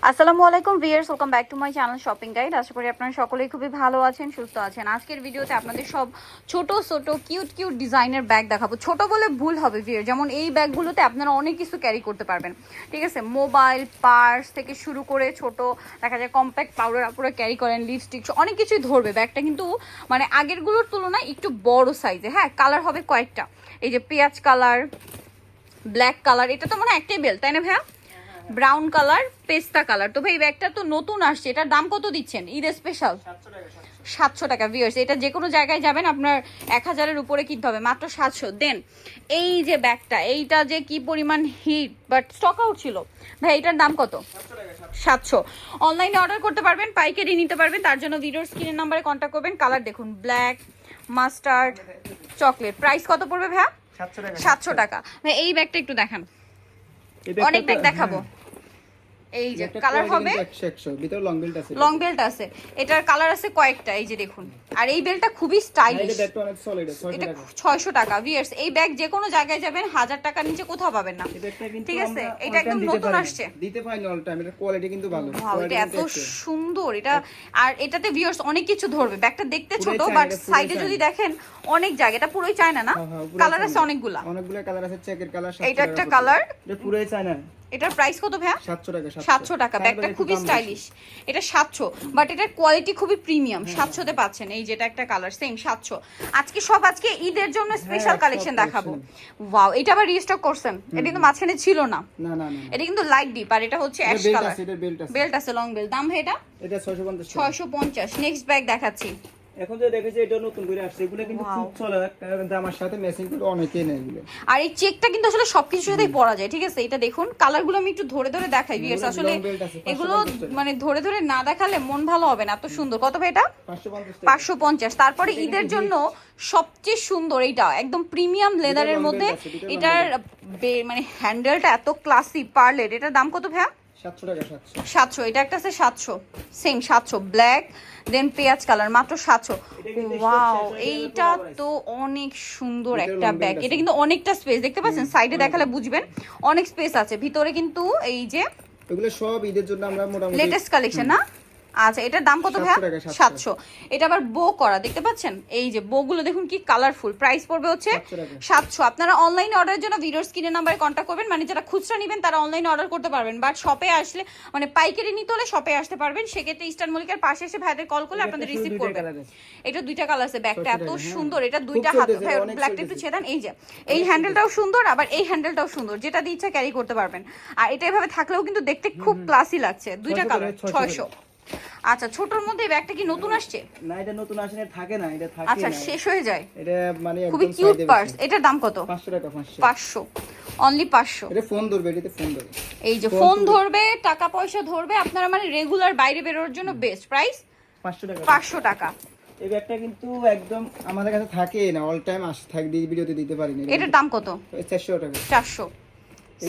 আসসালামু আলাইকুম viewers, welcome back to my channel shopping guide. আশা করি আপনারা সকলেই খুবই ভালো আছেন, সুস্থ আছেন। আজকের ভিডিওতে আপনাদের সব ছোট ছোট কিউট ডিজাইনের ব্যাগ দেখাবো। ছোট বলে ভুল হবে ভিউয়ার, যেমন এই ব্যাগগুলোতে আপনারা অনেক কিছু ক্যারি করতে পারবেন, ঠিক আছে? মোবাইল, পার্স থেকে শুরু করে ছোট দেখা যায় কম্প্যাক্ট পাউডার আপনারা ক্যারি করেন, লিপস্টিক, অনেক কিছুই ধরবে ব্যাগটা। কিন্তু মানে আগেরগুলোর তুলনায় একটু বড় সাইজে। হ্যাঁ, কালার হবে কয়েকটা। এই যে পেঁয়াজ কালার, ব্ল্যাক কালার, এটা তো মনে হয় একটাই বেল, তাই না ভাইয়া? ব্রাউন কালার, পেস্তা কালার। তো ভাই এই ব্যাগটা তো নতুন আসছে, এটার দাম কত দিচ্ছেন ঈদ স্পেশাল? 700 টাকা ভিউয়ার্স। এটা যে কোনো জায়গায় যাবেন আপনার 1000-এর উপরে কিনতে হবে, মাত্র 700। দেন এই যে ব্যাগটা, এইটা যে কি পরিমাণ হিট, বাট স্টক আউট ছিল ভাই। এটার দাম কত? 700। অনলাইনে অর্ডার করতে পারবেন, পাইকারি নিতে পারবেন। তার জন্য ভিডিওর স্ক্রিনের নাম্বারে কন্ট্যাক্ট করবেন। কালার দেখুন, ব্ল্যাক, মাস্টার্ড, চকলেট। প্রাইস কত পড়বে ভাইয়া? 700 টাকা। ভাই এই ব্যাগটা একটু দেখান, অনেক ব্যাগ দেখাবো। এই যে কালার হবে, ভিতরে লং বেল্ট আছে, লং বেল্ট আছে। এটার কালার আছে কয়েকটা, এই যে দেখুন। আর এই বেল্টটা খুবই স্টাইলিশ, এটা ব্যাগটা অনেক সলিড, এটা 600 টাকা ভিউয়ার্স। এই ব্যাগ যে কোনো জায়গায় যাবেন 1000 টাকার নিচে কোথাও পাবেন না, ঠিক আছে? এটা একদম নতুন আসছে, দিতে পারি অল টাইম। এটা কোয়ালিটি কিন্তু ভালো, এটা এত সুন্দর এটা। আর এটাতে ভিউয়ার্স অনেক কিছু ধরবে। ব্যাগটা দেখতে ছোট, বাট সাইডে যদি দেখেন অনেক জায়গা। এটা পুরোই চায়না না? কালার আছে অনেকগুলা, অনেকগুলা কালার আছে। চেকের কালার, এটা একটা কালার। এটা পুরোই চায়না। এটার প্রাইস কত ভাইয়া? 700 টাকা। 700 টাকা। ব্যাগটা খুবই স্টাইলিশ। এটা 700, বাট এটার কোয়ালিটি খুবই প্রিমিয়াম। 700 তে পাচ্ছেন। এই যেটা একটা কালার, সেম 700। আজকে ঈদের জন্য স্পেশাল কালেকশন দেখাবো। ওয়াও, এটা আবার রিস্টক করছেন। এটা কিন্তু মাঝখানে ছিল না। না না না, এটা কিন্তু লাইট ডিপ, আর এটা হচ্ছে অ্যাশ কালার। বেল্ট আছে, লং বেল্ট। দাম ভাই এটা 650। নেক্সট ব্যাগ দেখাচ্ছি। এখন যে দেখেছি এটা নতুন করে আসছে, এগুলো কিন্তু খুব চলে, কারণ আমার সাথে ম্যাচিং করে অনেকেই নেয় এগুলো। আর এই চেকটা কিন্তু আসলে সবকিছুর সাথেই পরা যায়, ঠিক আছে? এটা দেখুন, কালারগুলো আমি একটু ধরে ধরে দেখাই ভিউয়ার্স। আসলে এগুলো মানে ধরে ধরে না দেখালে মন ভালো হবে না। এত সুন্দর। কত ভাই এটা? 550। তারপরে ঈদের জন্য সবচেয়ে সুন্দর এইটা, একদম প্রিমিয়াম লেদারের মধ্যে। এটার মানে হ্যান্ডেলটা এত ক্লাসি, পার্লের। এটার দাম কত ভাইয়া? 700 টাকা। 700। এটা একটা আছে 700, সেম 700। ব্ল্যাক, দেন পেঁয়াজ কালার, মাত্র 700। ওয়াও, এইটা তো অনেক সুন্দর একটা ব্যাগ। এটা কিন্তু অনেকটা স্পেস, দেখতে পাচ্ছেন? সাইডে দেখালে বুঝবেন, অনেক স্পেস আছে ভিতরে। কিন্তু এই যে এগুলো সব ঈদের জন্য আমরা মোটামুটি লেটেস্ট কালেকশন না? আচ্ছা, এটার দাম কত ভাইয়া? 700। এটা আবার বো করা, দেখতে পাচ্ছেন? এই যে বো গুলো দেখুন কি কালারফুল। প্রাইস পড়বে হচ্ছে 700। আপনারা অনলাইনে অর্ডারের জন্য ভিডিওর স্ক্রিনের নাম্বারে কন্ট্যাক্ট করবেন। মানে যারা খুচরা নেবেন তারা অনলাইনে অর্ডার করতে পারবেন, বাট শপে আসলে মানে পাইকারি নিতে হলে শপে আসতে পারবেন। সেক্ষেত্রে ইস্টার্ন মল্লিকার পাশে এসে ভাইদের কল করলে আপনাদের রিসিভ করবে। এটা দুইটা কালার আছে। ব্যাগটা এত সুন্দর, এটা দুইটা হাত। ভাই ব্ল্যাকটা একটু ছেদান। এই যে এই হ্যান্ডেলটাও সুন্দর, আবার এই হ্যান্ডেলটাও সুন্দর। যেটা দিয়ে ইচ্ছা ক্যারি করতে পারবেন। আর এটা এভাবে থাকলেও কিন্তু দেখতে খুব ক্লাসি লাগছে। দুইটা কালার, 600। আচ্ছা, ছোটর মধ্যে এই ব্যাগটা কি নতুন আসছে? না, এটা নতুন আসে না, থাকে না, এটা থাকে। আচ্ছা, শেষ হয়ে যায়। এটা মানে খুবই কিউট পার্স। এটার দাম কত? 500 টাকা। 500, অনলি 500। এটা ফোন ধরবে, এটাতে ফোন ধরবে। এই যে ফোন ধরবে, টাকা পয়সা ধরবে। আপনারা মানে রেগুলার বাইরে বেরোর জন্য বেস্ট। প্রাইস 500 টাকা। 500 টাকা। এই ব্যাগটা কিন্তু একদম আমাদের কাছে থাকে না, অল টাইম আসে, থাকে ভিডিওতে দিতে পারি না। এটার দাম কত? 400 টাকা। 400,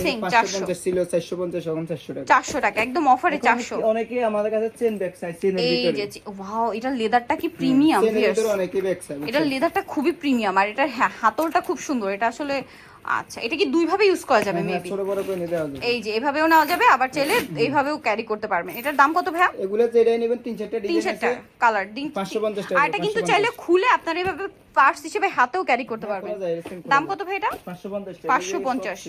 সেম 400 ছিল, 450, এখন 400 টাকা। 400 টাকা, একদম অফারে 400। অনেকে আমাদের কাছে চেন ব্যাগ চাই, চেনের ভিতরে। এই যে ওয়াও, এটা লেদারটা কি প্রিমিয়াম চেনের ভিতরে অনেকে ব্যাগ চাই। এটা লেদারটা খুবই প্রিমিয়াম, আর এটার হাতলটা খুব সুন্দর। এটা আসলে আচ্ছা, এটা কি দুই ভাবে ইউজ করা যাবে? মেবি ছোট বড় করে নিতে হবে। এই যে এভাবেও নেওয়া যাবে, আবার চাইলে এইভাবেও ক্যারি করতে পারবেন। এটার দাম কত ভাইয়া? এগুলো যেটাই নেবেন 3-4টা ডিজাইন আছে, 3-4টা কালার দিন। 550 টাকা। আর এটা কিন্তু চাইলে খুলে আপনারা এইভাবে পার্স হিসেবে হাতেও ক্যারি করতে পারবেন। দাম কত ভাই এটা? 550 টাকা। 550,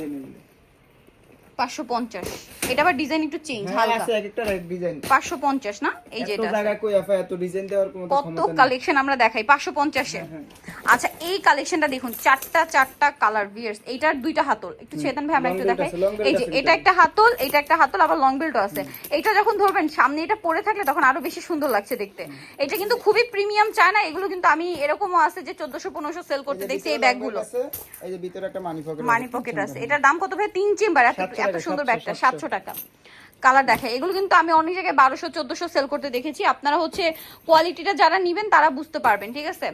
550। এটা আবার ডিজাইন একটু চেঞ্জ, হালকা আছে একটা ডিজাইন। 550 না? এই যে এটা এটা জায়গা কই আফা, এত ডিজাইন দেওয়ার কোনো কত ক্ষমতা নেই। কালেকশন আমরা দেখাই 550 এ। আচ্ছা, এই কালেকশনটা দেখুন, চারটা কালার ভিউয়ার্স। এইটার দুইটা হাতল, একটু ছেদান ভাই, আমরা একটু দেখাই। এই যে এটা একটা হাতল, এটা একটা হাতল, আবার লং বেল্টও আছে। এটা যখন ধরবেন সামনে, এটা পরে থাকলে তখন আরো বেশি সুন্দর লাগছে দেখতে। এটা কিন্তু খুবই প্রিমিয়াম চায় না। এগুলো কিন্তু আমি এরকমও আছে যে 1400-1500 সেল করতে দেখছি এই ব্যাগগুলো। এই যে ভিতরে একটা মানি পকেট আছে। এটার দাম কত ভাই? 3 চেম্বার। এত সুন্দর ব্যাগটা 700 টাকা। কালার দেখে, এগুলো কিন্তু আমি অনেক জায়গায় 1200-1400 সেল করতে দেখেছি। আপনারা হচ্ছে কোয়ালিটিটা যারা নিবেন তারা বুঝতে পারবেন, ঠিক আছে?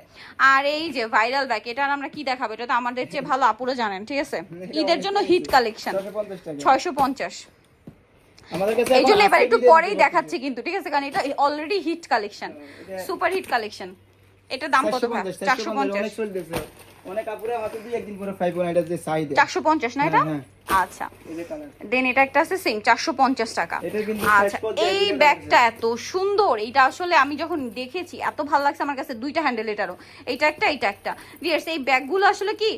আর এই যে ভাইরাল ব্যাগ, এটা আমরা কি দেখাবো? এটা তো আমাদের চেয়ে ভালো আপুরা জানেন, ঠিক আছে? ঈদের জন্য হিট কালেকশন 650। আমাদের কাছে এই জন্য এবার একটু পরেই দেখাচ্ছি কিন্তু, ঠিক আছে? কারণ এটা already hit collection, super hit collection. এটা দাম কত ভাই? 450। অনেক আপুরা আমাকে দিয়ে একদিন পরে 5 এটা যে চাই দেয় 450 না? এটা আচ্ছা এই যে কালার দেন এটা একটা আছে সেম 450 টাকা। এটা কিন্তু আচ্ছা size পর্যায়ে এই দুইটা ব্যাগটা এত সুন্দর, এটা আসলে আমি যখন দেখেছি এত ভালো লাগছে আমার কাছে, দুইটা হ্যান্ডেল এটারও, এইটা একটা ভিউয়ার্স। এই ব্যাগগুলো আসলে কি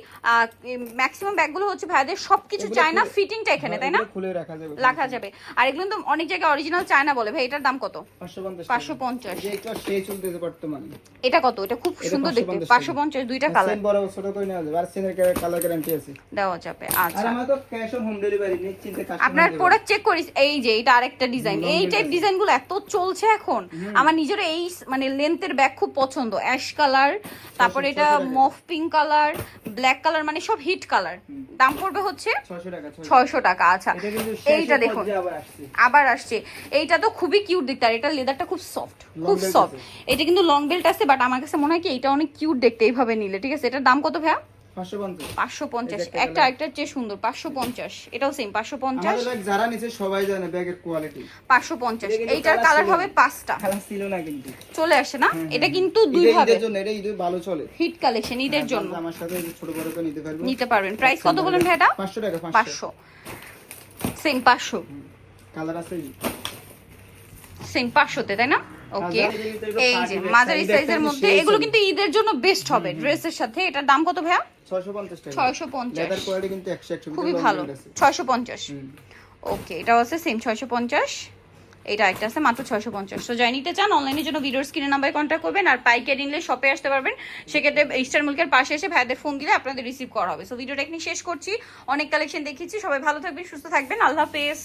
ম্যাক্সিমাম ব্যাগগুলো হচ্ছে ভাইদের সবকিছু এগুলো চায়না খুলে- ফিটিংটা এখানে, তাই না? এগুলো খুলে রাখা যাবে, রাখা যাবে। আর এগুলো তো অনেক জায়গায় অরিজিনাল চায়না বলে ভাই, এটার দাম কত? 550 550। এই যে এটা সেই চলতেছে বর্তমানে। এটা কত? এটা খুব এটা সুন্দর দেখতে, 550 550, দুইটা কালার সেম বড় ছোট করে নেওয়া যাবে, আর সেনের কালার গ্যারান্টি আছে। দেওয়া যাবে। আর আচ্ছা আমার তো ক্যাশ অন হোম ডেলিভারি নিশ্চিন্তে কাস্টমার আপনার প্রোডাক্ট চেক করি। এই যে এটা আরেকটা ডিজাইন, long এই belt টাইপ আছে। ডিজাইনগুলো এত চলছে এখন, আমার নিজের এই মানে লেন্থের ব্যাগ খুব পছন্দ। অ্যাশ কালার, তারপরে এটা 600 টাকা। মফ পিঙ্ক কালার, ব্ল্যাক কালার, মানে সব হিট কালার। দাম পড়বে হচ্ছে 600 টাকা 600 টাকা। আচ্ছা এটা কিন্তু এইটা দেখুন আবার আসছে। আবার আসছে, এইটা তো খুবই কিউট দেখতে, আর এটা লেদারটা খুব সফট, খুব belt সফট। আছে। এটা কিন্তু লং বেল্ট আছে, বাট আমার কাছে মনে হয় কি এটা অনেক কিউট দেখতে এইভাবে নিলে। ঠিক আছে, এটার দাম কত ভাইয়া? 550 550। এটা একটা আরেকটার চেয়ে সুন্দর, 550। এটাও সেম 550। আমাদের ব্যাগ যারা নিছে সবাই জানে ব্যাগের কোয়ালিটি। 550। এটা কিন্তু এইটার colour কালার ছিল হবে না। 5টা, কালার ছিল না কিন্তু। চলে আসে না? এটা কিন্তু দুই ঈদের ভাবে জন্য এটা ঈদে ভালো চলে। হিট কালেকশন, ঈদের জন্য আমার সাথে এই যে ছোট বড় করে নিতে পারবে। নিতে পারবেন। প্রাইস কত বলেন ভাই এটা? 500 টাকা 500। সেম 500, কালার আছে এই। সেম 500 তে, তাই না? ওকে, মাঝারি কিন্তু এগুলো এই যে party dress, মাঝারি ঈদের সাইজের time এ মধ্যে সেই এগুলো চলে। কিন্তু ঈদের জন্য বেস্ট হবে ড্রেসের সাথে। এটার দাম কত ভাইয়া? 650 টাকা। 650। লেদার কোয়ালিটি কিন্তু 100 খুবই ভালো, 650। ওকে, এটা আছে সেম 650। এটা একটা আছে মাত্র 650। তো যাই নিতে চান অনলাইনের জন্য ভিডিওর স্ক্রিনে নাম্বারে কন্ট্যাক্ট করবেন, আর পাইকারি নিলে শপে আসতে পারবেন। সেক্ষেত্রে ইস্টার মিল্কের পাশে এসে ভাইদের ফোন দিলে আপনাদের রিসিভ করা হবে। সো ভিডিওটা এখানে শেষ করছি, অনেক কালেকশন দেখিয়েছি। সবাই ভালো থাকবেন, সুস্থ থাকবেন, আল্লাহ হাফেজ।